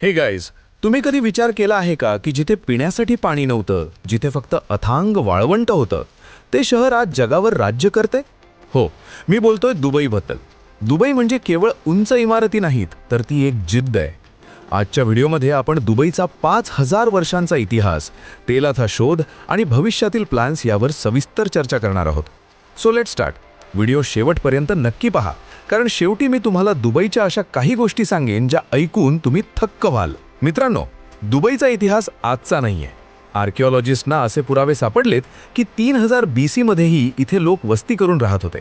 हे गाईज, तुम्ही कधी विचार केला आहे का की जिथे पिण्यासाठी पाणी नव्हतं, जिथे फक्त अथांग वाळवंट होतं, ते शहर आज जगावर राज्य करते? हो, मी बोलतोय दुबईबद्दल. दुबई म्हणजे केवळ उंच इमारती नाहीत, तर ती एक जिद्द आहे. आजच्या व्हिडिओमध्ये आपण दुबईचा 5000 वर्षांचा इतिहास, तेलाचा शोध आणि भविष्यातील प्लॅन्स यावर सविस्तर चर्चा करणार आहोत. So let start. व्हिडिओ शेवटपर्यंत नक्की पहा, कारण शेवटी मी तुम्हाला दुबईच्या अशा काही गोष्टी सांगेन ज्या ऐकून तुम्ही थक्क व्हाल. मित्रांनो, दुबईचा इतिहास आजचा नाहीये. आर्किओलॉजिस्टना असे पुरावे सापडलेत की 3000 BC मध्येही इथे लोक वस्ती करून राहत होते.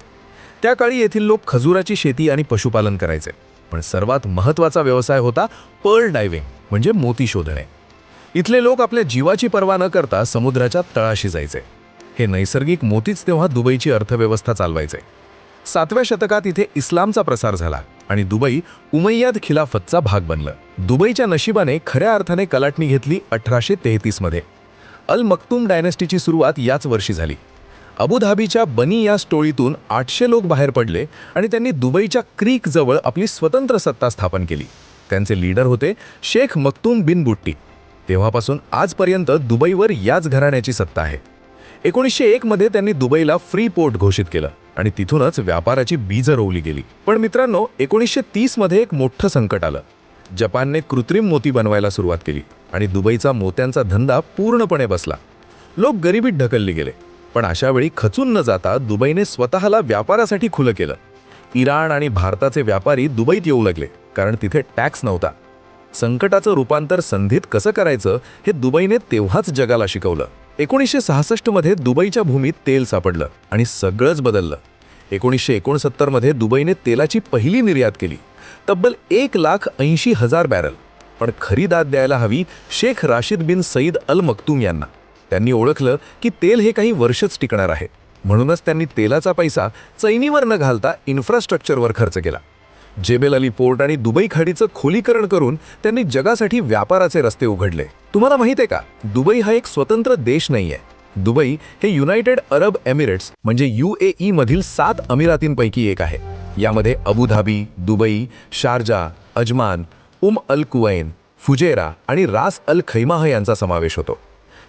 त्या काळी येथील लोक खजुराची शेती आणि पशुपालन करायचे. पण सर्वात महत्त्वाचा व्यवसाय होता पर्ल डायव्हिंग, म्हणजे मोती शोधणे. इथले लोक आपल्या जीवाची पर्वा न करता समुद्राच्या तळाशी जायचे. हे नैसर्गिक मोतीच तेव्हा दुबईची अर्थव्यवस्था चालवायचे. 7व्या शतकात इथे इस्लामचा प्रसार झाला आणि दुबई उमय्याद खिलाफतचा भाग बनलं. दुबईच्या नशिबाने खऱ्या अर्थाने कलाटणी घेतली 1833 मध्ये. अल मक्तूम डायनेस्टीची सुरुवात याच वर्षी झाली. अबुधाबीच्या बनी या टोळीतून 800 लोक बाहेर पडले आणि त्यांनी दुबईच्या क्रीक जवळ आपली स्वतंत्र सत्ता स्थापन केली. त्यांचे लीडर होते शेख मक्तूम बिन बुट्टी. तेव्हापासून आजपर्यंत दुबईवर याच घराण्याची सत्ता आहे. 1901 मध्ये त्यांनी दुबईला फ्री पोर्ट घोषित केलं आणि तिथूनच व्यापाराची बीज रोवली गेली. पण मित्रांनो, 1930 मध्ये एक मोठं संकट आलं. जपानने कृत्रिम मोती बनवायला सुरुवात केली आणि दुबईचा मोत्यांचा धंदा पूर्णपणे बसला. लोक गरिबीत ढकलले गेले. पण अशा वेळी खचून न जाता दुबईने स्वतःला व्यापारासाठी खुलं केलं. इराण आणि भारताचे व्यापारी दुबईत येऊ लागले, कारण तिथे टॅक्स नव्हता. संकटाचं रूपांतर संधीत कसं करायचं हे दुबईने तेव्हाच जगाला शिकवलं. 1966 मध्ये दुबईच्या भूमीत तेल सापडलं आणि सगळंच बदललं. 1969 मध्ये दुबईने तेलाची पहिली निर्यात केली, तब्बल 1,80,000 बॅरल. पण खरी दाद द्यायला हवी शेख राशिद बिन सईद अल मक्तूम यांना. त्यांनी ओळखलं की तेल हे काही वर्षच टिकणार आहे. म्हणूनच त्यांनी तेलाचा पैसा चैनीवर न घालता इन्फ्रास्ट्रक्चरवर खर्च केला. जेबेल अली पोर्ट आणि दुबई खाडीचं खोलीकरण करून त्यांनी जगासाठी व्यापाराचे रस्ते उघडले. तुम्हाला माहिती आहे का, दुबई हा एक स्वतंत्र देश नाहीये. दुबई हे युनायटेड अरब एमिरेट्स म्हणजे UAE मधील 7 अमिरातींपैकी एक आहे. यामध्ये अबुधाबी, दुबई, शारजा, अजमान, अल कुवैन, फुजेरा आणि रास अल खैमाह यांचा समावेश होतो.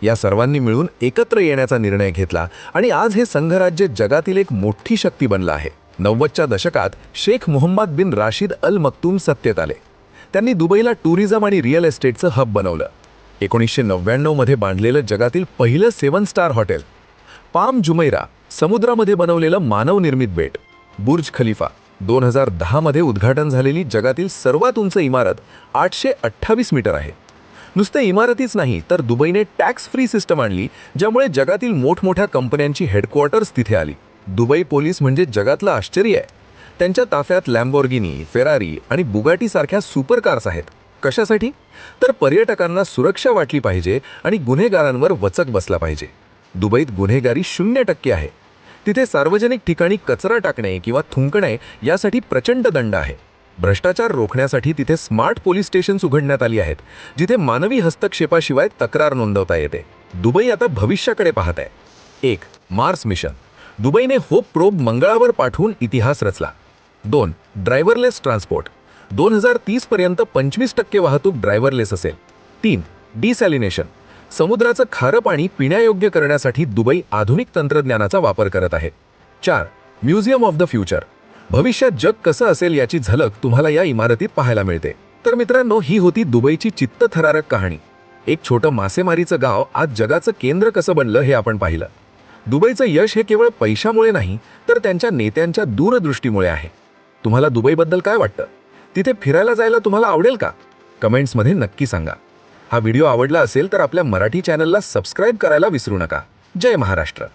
या सर्वांनी मिळून एकत्र येण्याचा निर्णय घेतला आणि आज हे संघराज्य जगातील एक मोठी शक्ती बनलं आहे. 90च्या दशकात शेख मोहम्मद बिन राशिद अल मक्तूम सत्तेत आले. त्यांनी दुबईला टुरिझम आणि रिअल एस्टेटचं हब बनवलं. 1999 मध्ये बांधलेलं जगातील पहिलं 7 स्टार हॉटेल, पाम जुमैरा, समुद्रामध्ये बनवलेलं मानवनिर्मित बेट, बुर्ज खलिफा, 2010 मध्ये उद्घाटन झालेली जगातील सर्वात उंच इमारत 828 मीटर आहे. नुसते इमारतीच नाही, तर दुबईने टॅक्स फ्री सिस्टम आणली, ज्यामुळे जगातील मोठमोठ्या कंपन्यांची हेडक्वार्टर्स तिथे आली. दुबई पोलीस म्हणजे जगातलं आश्चर्य आहे. त्यांच्या ताफ्यात लॅम्बोर्गिनी, फेरारी आणि बुगाटी सारख्या सुपरकार्स आहेत. कशासाठी? तर पर्यटकांना सुरक्षा वाटली पाहिजे आणि गुन्हेगारांवर वचक बसला पाहिजे. दुबईत गुन्हेगारी 0% आहे. तिथे सार्वजनिक ठिकाणी कचरा टाकणे किंवा थुंकणे यासाठी प्रचंड दंड आहे. भ्रष्टाचार रोखण्यासाठी तिथे स्मार्ट पोलीस स्टेशन्स उघडण्यात आली आहेत, जिथे मानवी हस्तक्षेपाशिवाय तक्रार नोंदवता येते. दुबई आता भविष्याकडे पाहत आहे. 1. Mars mission. दुबईने होप प्रोब मंगळावर पाठवून इतिहास रचला. 2. Driverless transport. 2030 पर्यंत 25% वाहतूक ड्रायव्हरलेस असेल. 3. डिसॅलिनेशन. समुद्राचं खारं पाणी पिण्यायोग्य करण्यासाठी दुबई आधुनिक तंत्रज्ञानाचा वापर करत आहे. 4. Museum of the future. भविष्यात जग कसं असेल याची झलक तुम्हाला या इमारतीत पाहायला मिळते. तर मित्रांनो, ही होती दुबईची चित्तथरारक कहाणी. एक छोटं मासेमारीचं गाव आज जगाचं केंद्र कसं बनलं हे आपण पाहिलं. दुबईचं यश हे केवळ पैशामुळे नाही, तर त्यांच्या नेत्यांच्या दूरदृष्टीमुळे आहे. तुम्हाला दुबईबद्दल काय वाटतं? तिथे फिरायला जायला तुम्हाला आवडेल का? कमेंट्समध्ये नक्की सांगा. हा व्हिडिओ आवडला असेल तर आपल्या मराठी चॅनलला सबस्क्राईब करायला विसरू नका. जय महाराष्ट्र.